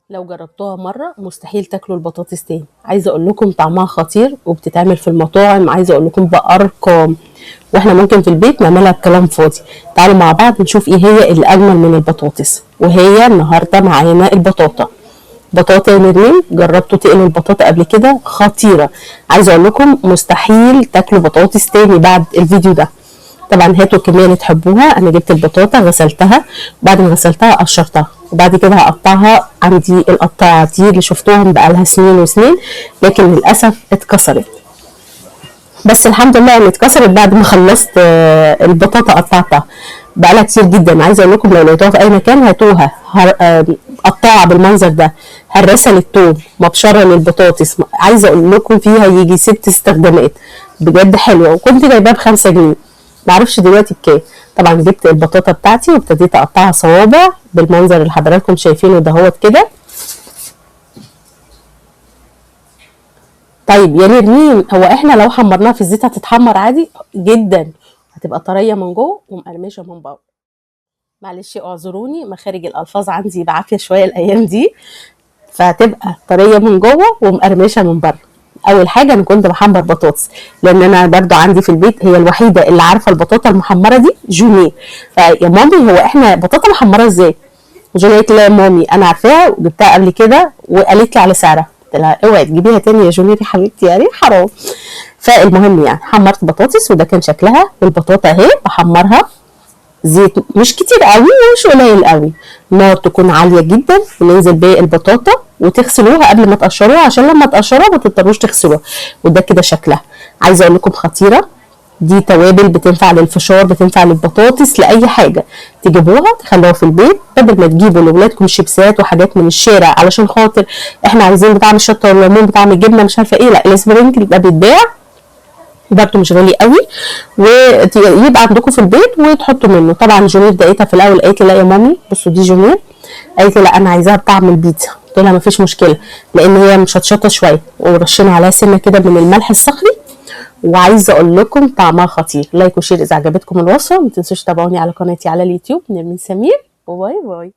لو جربتوها مرة مستحيل تاكلوا البطاطس تاني. عايزة اقول لكم طعمها خطير وبتتعمل في المطاعم، عايزة اقول لكم بأرقام، واحنا ممكن في البيت نعملها بكلام فاضي. تعالوا مع بعض نشوف ايه هي اللي اجمل من البطاطس. وهي النهاردة معانا البطاطا. بطاطا يا نرمين، جربتوا تقلوا البطاطا قبل كده؟ خطيرة. عايزة اقول لكم مستحيل تاكلوا بطاطس تاني بعد الفيديو ده. طبعا هاتوا الكميه اللي تحبوها. انا جبت البطاطا غسلتها، بعد ما غسلتها قشرتها، وبعد كده هقطعها. عندي القطاعه دي اللي شفتوهم بقالها سنين وسنين، لكن للاسف اتكسرت. بس الحمد لله ان اتكسرت بعد ما خلصت البطاطا قطعتها. بقالها كتير جدا. عايزه اقول لكم لو لقيتوها في اي مكان هاتوها قطاعه بالمنظر ده، هرسه للثوم، مبشره للبطاطس. عايزه اقول لكم فيها يجي 6 استخدامات، بجد حلوه. وكنت جايباها ب5 جنيه، معرفش دلوقتي بكام. طبعا جبت البطاطا بتاعتي وابتديت اقطعها صوابع بالمنظر اللي حضراتكم شايفينه دهوت كده. طيب يا نرمين، هو احنا لو حمرناها في الزيت هتتحمر عادي جدا، هتبقى طريه من جوه ومقرمشه من بره. معلش اعذروني، مخارج الالفاظ عندي بعافيه شويه الايام دي. فهتبقى طريه من جوه ومقرمشه من بره. اول حاجه انا كنت بحمر بطاطس، لان انا برضو عندي في البيت هي الوحيده اللي عارفه البطاطا المحمره دي جونيه. فيا مامي، هو احنا بطاطا محمره ازاي؟ جونيه قالت لي لا يا مامي انا عارفاها وجبتها قبل كده، وقالت لي على سعرها. قلت لها اوعي تجيبيها تاني يا جونيه يا حبيبتي، يعني حرام. فالمهم يعني حمرت بطاطس وده كان شكلها. والبطاطا اهي بحمرها زيت مش كتير قوي ومش قليل قوي، النار تكون عاليه جدا، وننزل بالبطاطا وتغسلوها قبل ما تقشروها، عشان لما تقشروها ما تضطروش تغسلوها. وده كده شكلها. عايزه اقول لكم خطيره. دي توابل بتنفع للفشار، بتنفع للبطاطس، لاي حاجه. تجيبوها تخلوها في البيت بدل ما تجيبوا لاولادكم شيبسات وحاجات من الشارع، علشان خاطر احنا عايزين بطعم الشطه والليمون بطعم الجبنه مش عارفه ايه. لا، السبرينكل ده بيتباع برضه مش غالي قوي، ويبقى عندكم في البيت وتحطوا منه. طبعا جونير دقيتها في الاول، قالت لي لا يا مامي بصوا دي جونير، قالت لي لا انا عايزاها بطعم البيتزا. قلت لها مفيش مشكله، لان هي مشطشطه شويه، ورشينا عليها سنه كده من الملح الصخري. وعايزه اقول لكم طعمها خطير. لايك وشير اذا عجبتكم الوصفه. ما تنسوش تتابعوني على قناتي على اليوتيوب نرمين سمير. وباي باي.